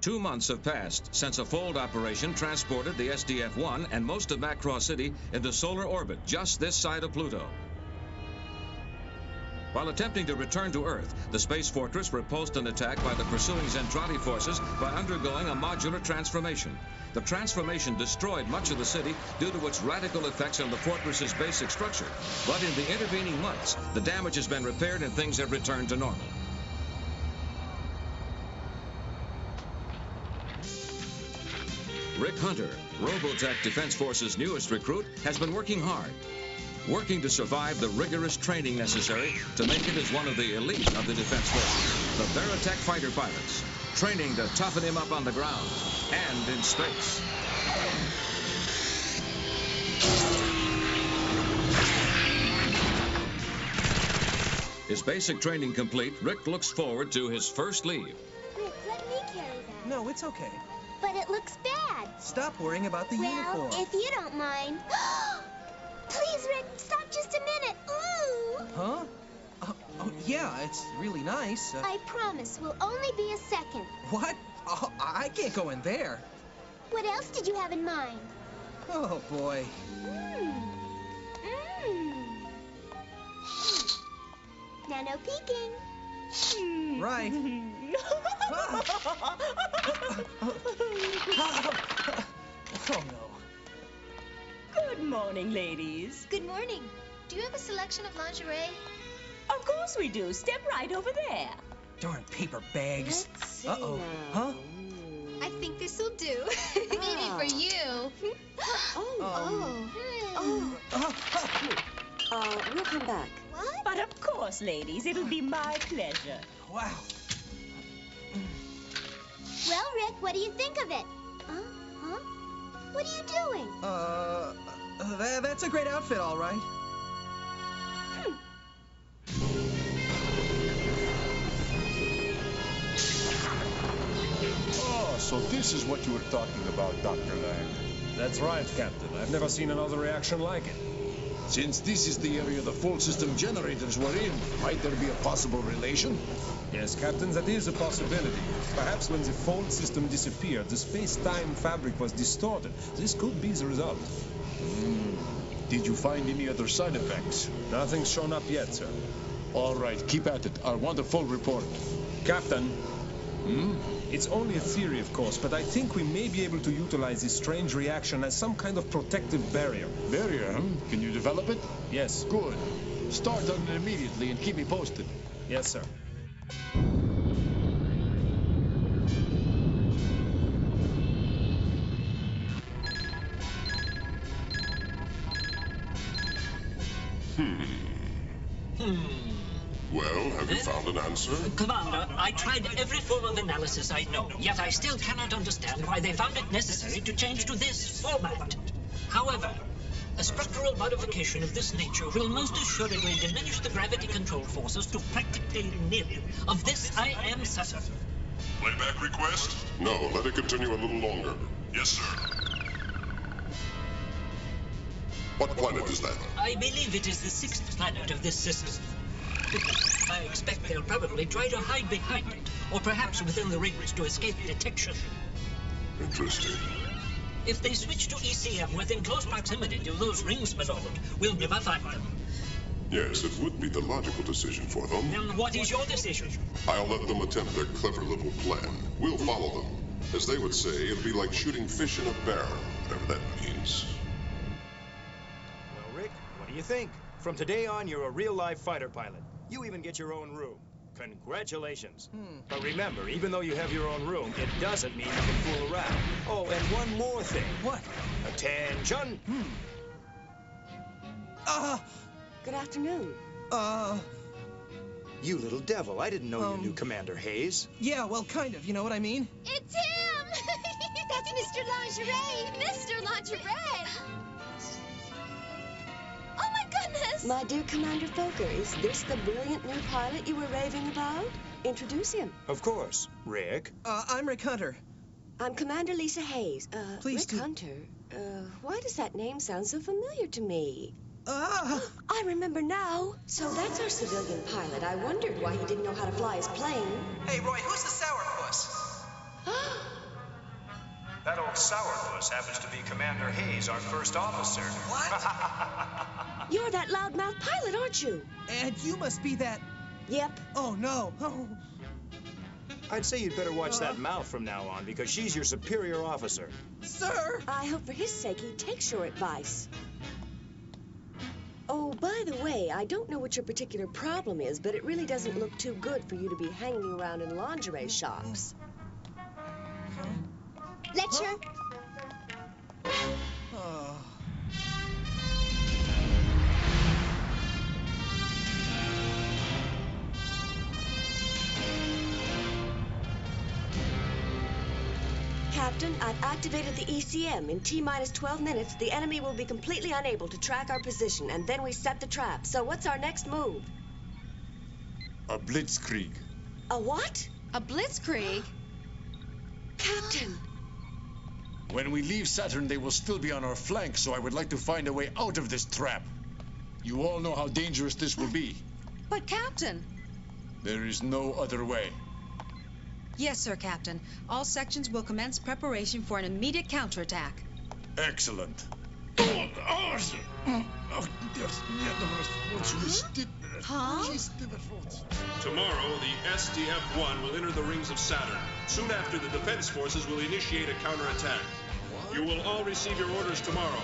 2 months have passed since a fold operation transported the SDF-1 and most of Macross City into solar orbit just this side of Pluto. While attempting to return to Earth, the Space Fortress repulsed an attack by the pursuing Zentradi forces by undergoing a modular transformation. The transformation destroyed much of the city due to its radical effects on the fortress's basic structure. But in the intervening months, the damage has been repaired and things have returned to normal. Rick Hunter, Robotech Defense Force's newest recruit, has been working hard, working to survive the rigorous training necessary to make it as one of the elite of the Defense Force, the Veritech fighter pilots, training to toughen him up on the ground and in space. His basic training complete, Rick looks forward to his first leave. Rick, let me carry that. No, it's okay. But it looks bad. Stop worrying about the uniform. Well, if you don't mind. Please, Rick, stop just a minute. Ooh. Huh? Oh, yeah, it's really nice. I promise, we'll only be a second. What? Oh, I can't go in there. What else did you have in mind? Oh, boy. Now, no peeking. Right. Oh, no. Good morning, ladies. Good morning. Do you have a selection of lingerie? Of course we do. Step right over there. Darn paper bags. Let's see Uh-oh. now. Huh? I think this'll do. Maybe for you. We'll come back. What? But of course, ladies, it'll be my pleasure. Wow. Well, Rick, what do you think of it? Huh? What are you doing? That's a great outfit, all right. Oh, so this is what you were talking about, Dr. Lang. That's right, Captain. I've never seen another reaction like it. Since this is the area the full system generators were in, might there be a possible relation? Yes, Captain, that is a possibility. Perhaps when the fold system disappeared, the space-time fabric was distorted. This could be the result. Did you find any other side effects? Nothing's shown up yet, sir. All right, keep at it. I want a full report. Captain. It's only a theory, of course, but I think we may be able to utilize this strange reaction as some kind of protective barrier. Barrier, huh? Can you develop it? Yes. Good. Start on it immediately and keep me posted. Yes, sir. Well, have you found an answer? Commander, I tried every form of analysis I know, yet I still cannot understand why they found it necessary to change to this format. However, a structural modification of this nature will most assuredly diminish the gravity control forces to practically nil. Of this I am certain. Playback request? No, let it continue a little longer. Yes, sir. What planet is that? I believe it is the 6th planet of this system. I expect they'll probably try to hide behind it, or perhaps within the rings to escape detection. Interesting. If they switch to ECM within close proximity to those rings, my lord, we'll never find them. Yes, it would be the logical decision for them. And what is your decision? I'll let them attempt their clever little plan. We'll follow them. As they would say, it'll be like shooting fish in a barrel, whatever that means. Well, Rick, what do you think? From today on, you're a real-life fighter pilot. You even get your own room. Congratulations. But remember, even though you have your own room, it doesn't mean you can fool around. Oh, and one more thing. What? Attention! Good afternoon. You little devil, I didn't know you knew Commander Hayes. Yeah, well, kind of, you know what I mean? It's him! That's Mr. Lingerie! Mr. Lingerie! Oh my goodness! My dear Commander Fokker, is this the brilliant new pilot you were raving about? Introduce him. Of course. Rick? I'm Rick Hunter. I'm Commander Lisa Hayes. Please Rick Hunter. Why does that name sound so familiar to me? I remember now. So that's our civilian pilot. I wondered why he didn't know how to fly his plane. Hey, Roy, who's the sourpuss? That old sourpuss happens to be Commander Hayes, our first officer. What? You're that loudmouth pilot, aren't you? And you must be that... Yep. Oh, no. Oh. I'd say you'd better watch that mouth from now on, because she's your superior officer. Sir! I hope for his sake he takes your advice. Oh, by the way, I don't know what your particular problem is, but it really doesn't look too good for you to be hanging around in lingerie shops. Lecture? Oh. Captain, I've activated the ECM. In T-minus 12 minutes, the enemy will be completely unable to track our position, and then we set the trap. So what's our next move? A Blitzkrieg. A what? A Blitzkrieg? Captain! When we leave Saturn, they will still be on our flank, so I would like to find a way out of this trap. You all know how dangerous this will be. But, Captain... There is no other way. Yes, sir, Captain. All sections will commence preparation for an immediate counterattack. Excellent. Huh? Tomorrow, the SDF-1 will enter the rings of Saturn. Soon after, the defense forces will initiate a counterattack. You will all receive your orders tomorrow.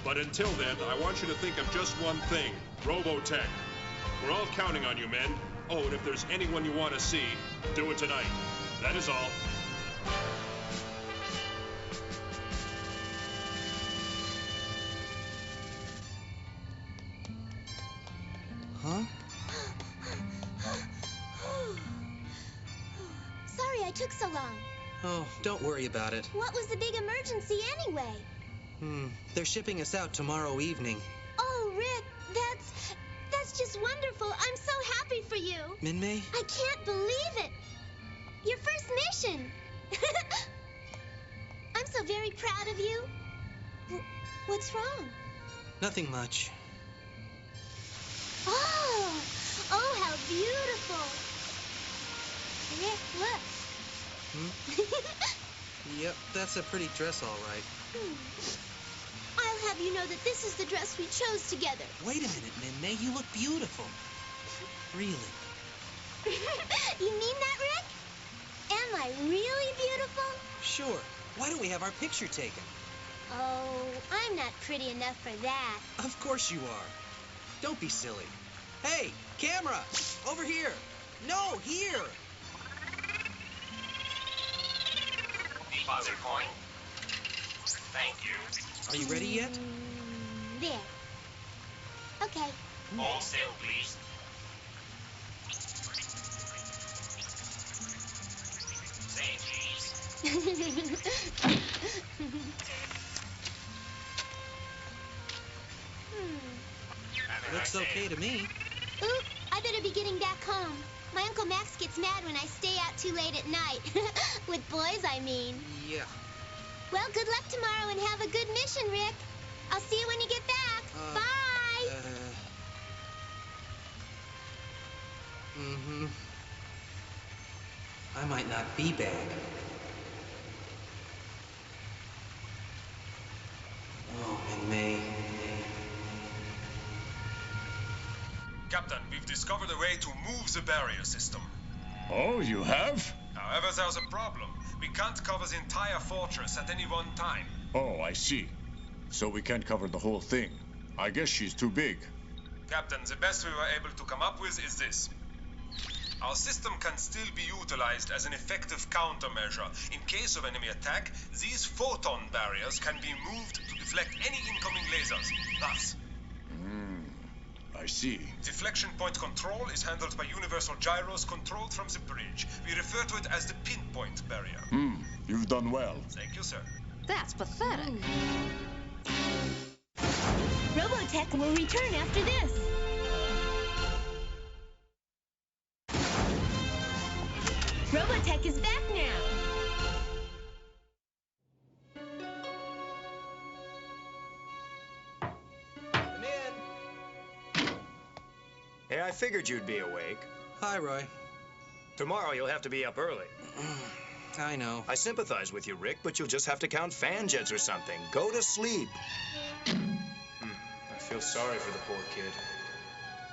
But until then, I want you to think of just one thing. Robotech. We're all counting on you, men. Oh, and if there's anyone you want to see, do it tonight. That is all. Huh? Sorry I took so long. Oh, don't worry about it. What was the big emergency anyway? They're shipping us out tomorrow evening. Oh, Rick, that's just wonderful. I'm so happy for you. Minmay? I can't believe it. Your first mission. I'm so very proud of you. What's wrong? Nothing much. Oh, how beautiful. Rick, look. Yep, that's a pretty dress, all right. I'll have you know that this is the dress we chose together. Wait a minute, Minmay. You look beautiful. Really. You mean that, Rick? Am I really beautiful? Sure. Why don't we have our picture taken? Oh, I'm not pretty enough for that. Of course you are. Don't be silly. Hey, camera! Over here! No, here! Deposit coin. Thank you. Are you ready yet? There. Okay. Hold still, please. Say cheese. Looks okay to me. Oop, I better be getting back home. My Uncle Max gets mad when I stay out too late at night. With boys, I mean. Yeah. Well, good luck tomorrow and have a good mission, Rick. I'll see you when you get back. Bye! I might not be back. Oh, Minmay. Captain, we've discovered a way to move the barrier system. Oh, you have? However, there's a problem. We can't cover the entire fortress at any one time. Oh, I see. So we can't cover the whole thing. I guess she's too big. Captain, the best we were able to come up with is this. Our system can still be utilized as an effective countermeasure. In case of enemy attack, these photon barriers can be moved to deflect any incoming lasers. Thus, I see. deflection point control is handled by universal gyros controlled from the bridge. We refer to it as the pinpoint barrier. You've done well. Thank you, sir. That's pathetic. Robotech will return after this. Robotech is back now. Come in. Hey, I figured you'd be awake. Hi, Roy. Tomorrow you'll have to be up early. I know. I sympathize with you, Rick, but you'll just have to count fan jets or something. Go to sleep. I feel sorry for the poor kid.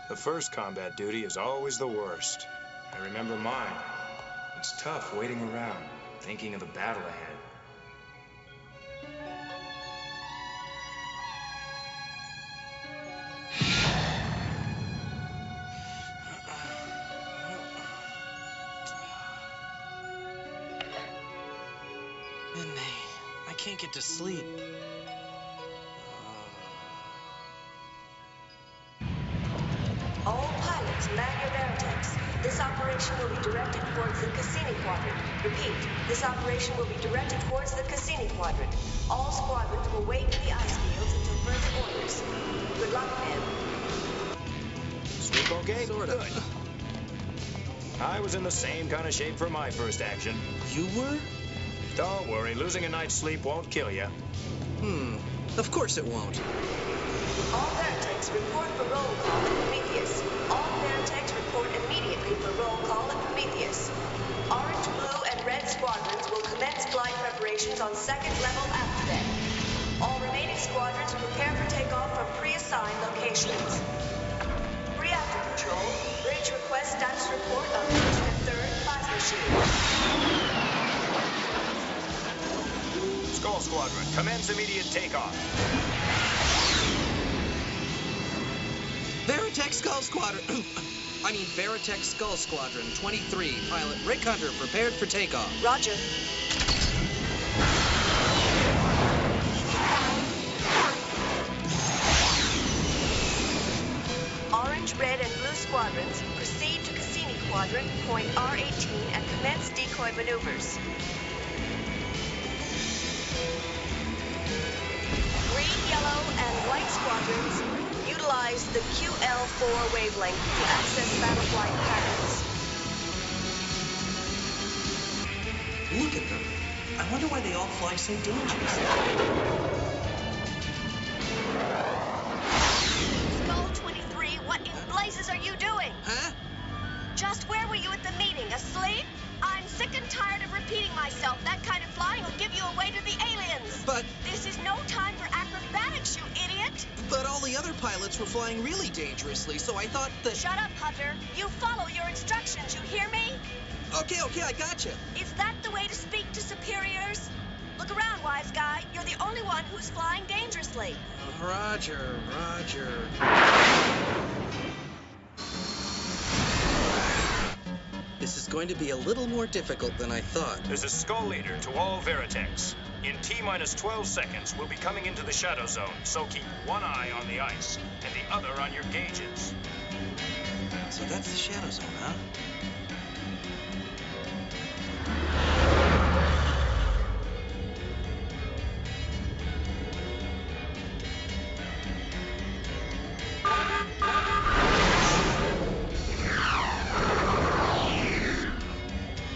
The first combat duty is always the worst. I remember mine. It's tough waiting around, thinking of the battle ahead. I can't get to sleep. All pilots, man your Veritex. This operation will be directed towards the Cassini Quadrant. Repeat, this operation will be directed towards the Cassini Quadrant. All squadrons will wait in the ice fields until further orders. Good luck, men. Sleep okay? Sort of. Good. I was in the same kind of shape for my first action. You were? Don't worry, losing a night's sleep won't kill you. Of course it won't. All Veritex report for roll call at Prometheus. All Veritex report immediately for roll call at Prometheus. Orange, blue, and red squadrons will commence flight preparations on second level aft deck. All remaining squadrons prepare for takeoff from pre-assigned locations. Reactor control, bridge request status report of first and third plasma shields. Skull Squadron, commence immediate takeoff. Veritech Skull Squadron. Veritech Skull Squadron 23. Pilot Rick Hunter prepared for takeoff. Roger. Orange, red, and blue squadrons proceed to Cassini Quadrant, point R18, and commence decoy maneuvers. Green, yellow, and white squadrons utilize the QL4 wavelength to access battle flight patterns. Look at them. I wonder why they all fly so dangerously. Skull 23, what in blazes are you doing? Huh? Just where were you at the meeting? Asleep? I'm sick and tired of repeating myself. That kind of flying will give you away to the aliens. But... This is no time for acrobatics, you idiot! But all the other pilots were flying really dangerously, so I thought that... Shut up, Hunter. You follow your instructions, you hear me? Okay, I gotcha. Is that the way to speak to superiors? Look around, wise guy. You're the only one who's flying dangerously. Roger. This is going to be a little more difficult than I thought. This is Skull Leader to all Veritex. In T-minus 12 seconds, we'll be coming into the shadow zone, so keep one eye on the ice and the other on your gauges. So that's the shadow zone, huh?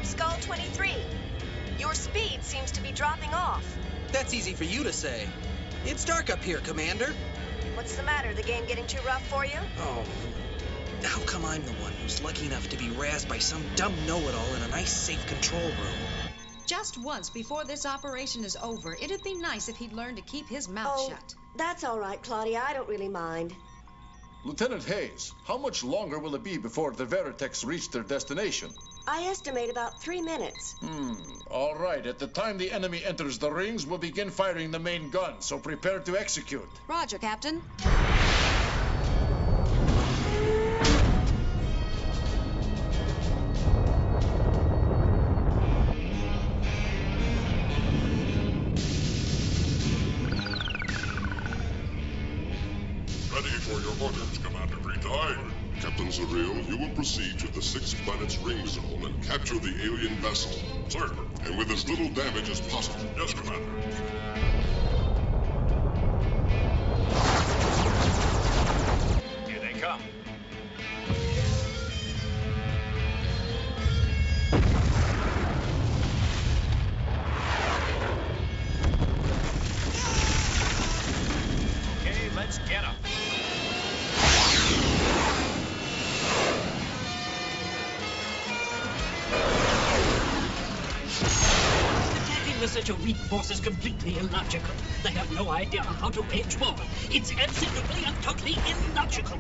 Skull 23, your speed seems to be dropping off. That's easy for you to say. It's dark up here, Commander. What's the matter? The game getting too rough for you? Oh, how come I'm the one who's lucky enough to be razzed by some dumb know-it-all in a nice, safe control room? Just once before this operation is over, it'd be nice if he'd learn to keep his mouth shut. That's all right, Claudia. I don't really mind. Lieutenant Hayes, how much longer will it be before the Veritex reach their destination? I estimate about 3 minutes. All right. At the time the enemy enters the rings, we'll begin firing the main gun, so prepare to execute. Roger, Captain. Ready for your orders, Commander Greeneye. Captain Zareel, you will proceed to the 6 planets ring zone and capture the alien vessel. Sir. And with as little damage as possible. Yes, Commander. Here they come. Okay, let's get them. consider such a weak force as completely illogical. They have no idea how to wage war. It's absolutely and totally illogical.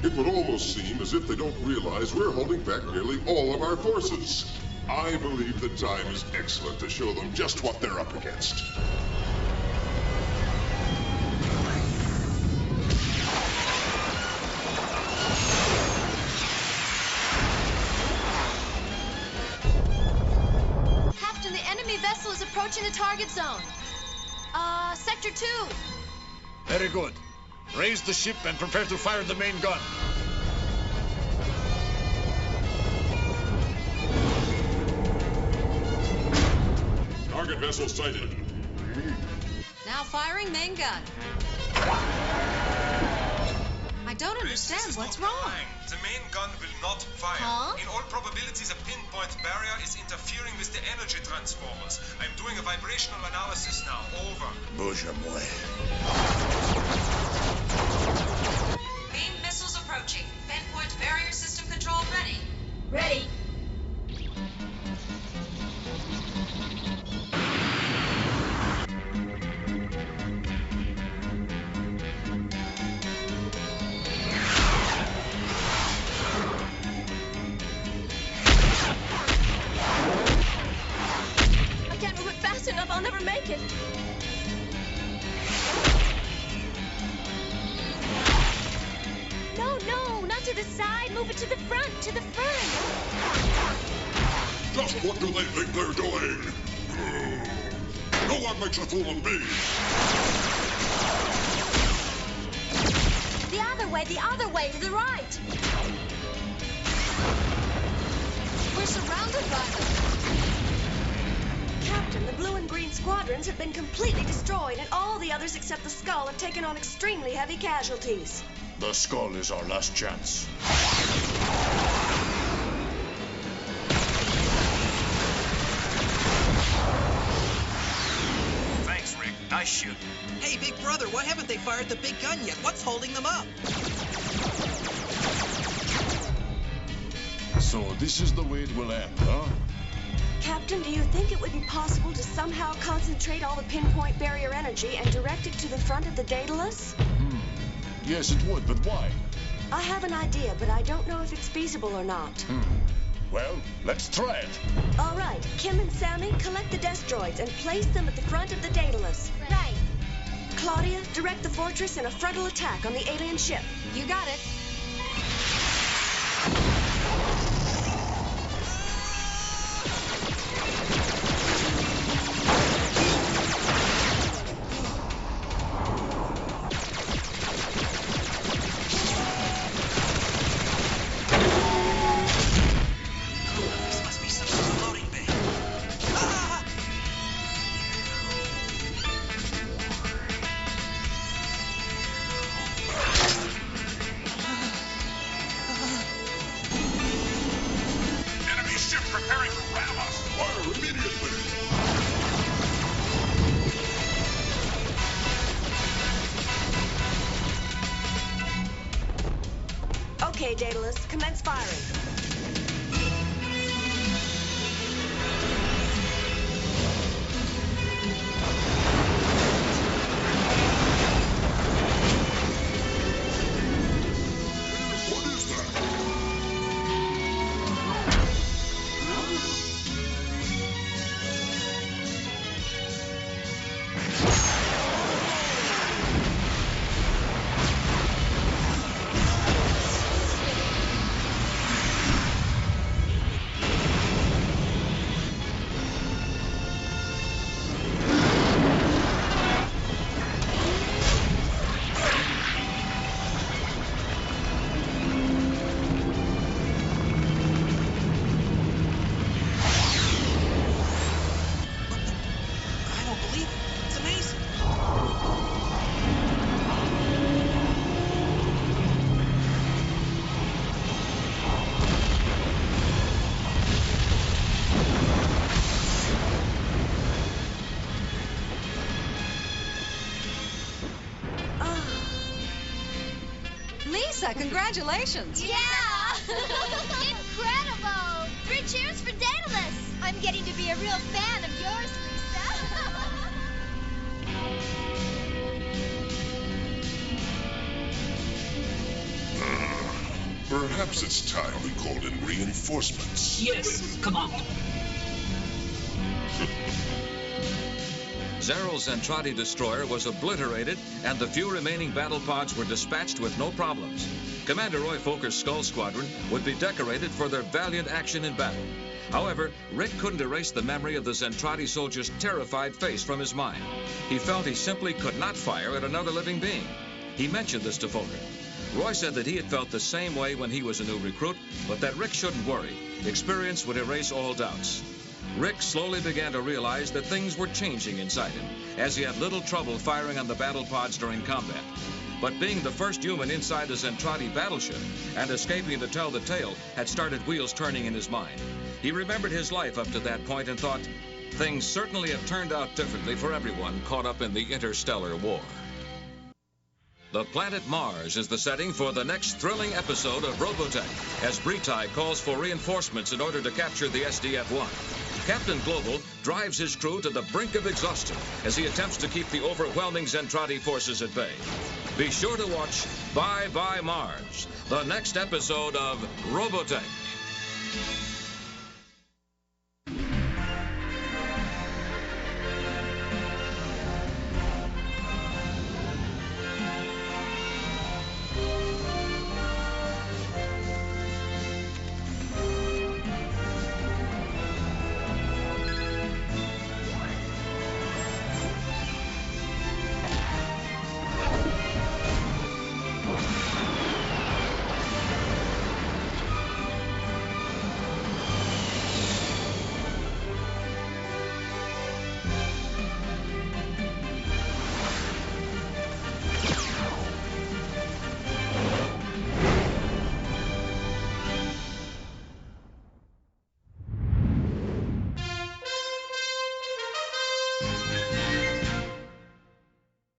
It would almost seem as if they don't realize we're holding back nearly all of our forces. I believe the time is excellent to show them just what they're up against. Captain, the enemy vessel is approaching the target zone. Sector 2. Very good. Raise the ship and prepare to fire the main gun. Target vessel sighted. Now firing main gun. I don't understand. What's wrong? The main gun will not fire. Huh? In all probabilities, a pinpoint barrier is interfering with the energy transformers. I'm doing a vibrational analysis now. Over. Bouge moi. Main missiles approaching. Pinpoint barrier system control ready. Ready. I can't move it fast enough. I'll never make it. No, not to the side. Move it to the front, to the front. Just what do they think they're doing? No one makes a fool of me. The other way, to the right. We're surrounded by them. Captain, the blue and green squadrons have been completely destroyed, and all the others except the Skull have taken on extremely heavy casualties. The Skull is our last chance. Thanks, Rick. Nice shooting. Hey, big brother, why haven't they fired the big gun yet? What's holding them up? So this is the way it will end, huh? Captain, do you think it would be possible to somehow concentrate all the pinpoint barrier energy and direct it to the front of the Daedalus? Yes, it would, but why? I have an idea, but I don't know if it's feasible or not. Well, let's try it. All right, Kim and Sammy, collect the destroids and place them at the front of the Daedalus. Right. Claudia, direct the fortress in a frontal attack on the alien ship. You got it. This must be some sort of loading bay. Ah! Enemy ship preparing to ram us. Fire immediately. Okay, Daedalus, commence firing. What is that? I don't believe it. It's amazing. Lisa, congratulations. Yeah! Incredible! 3 cheers for Daedalus! I'm getting to be a real fan of yours, Perhaps it's time we called in reinforcements. Yes, come on. Zeryl's Zentradi destroyer was obliterated, and the few remaining battle pods were dispatched with no problems. Commander Roy Foker's Skull Squadron would be decorated for their valiant action in battle. However, Rick couldn't erase the memory of the Zentradi soldier's terrified face from his mind. He felt he simply could not fire at another living being. He mentioned this to Foker. Roy said that he had felt the same way when he was a new recruit, but that Rick shouldn't worry. Experience would erase all doubts. Rick slowly began to realize that things were changing inside him, as he had little trouble firing on the battle pods during combat. But being the first human inside a Zentradi battleship and escaping to tell the tale had started wheels turning in his mind. He remembered his life up to that point and thought, things certainly have turned out differently for everyone caught up in the interstellar war. The planet Mars is the setting for the next thrilling episode of Robotech, as Britai calls for reinforcements in order to capture the SDF-1. Captain Gloval drives his crew to the brink of exhaustion as he attempts to keep the overwhelming Zentradi forces at bay. Be sure to watch Bye Bye Mars, the next episode of Robotech.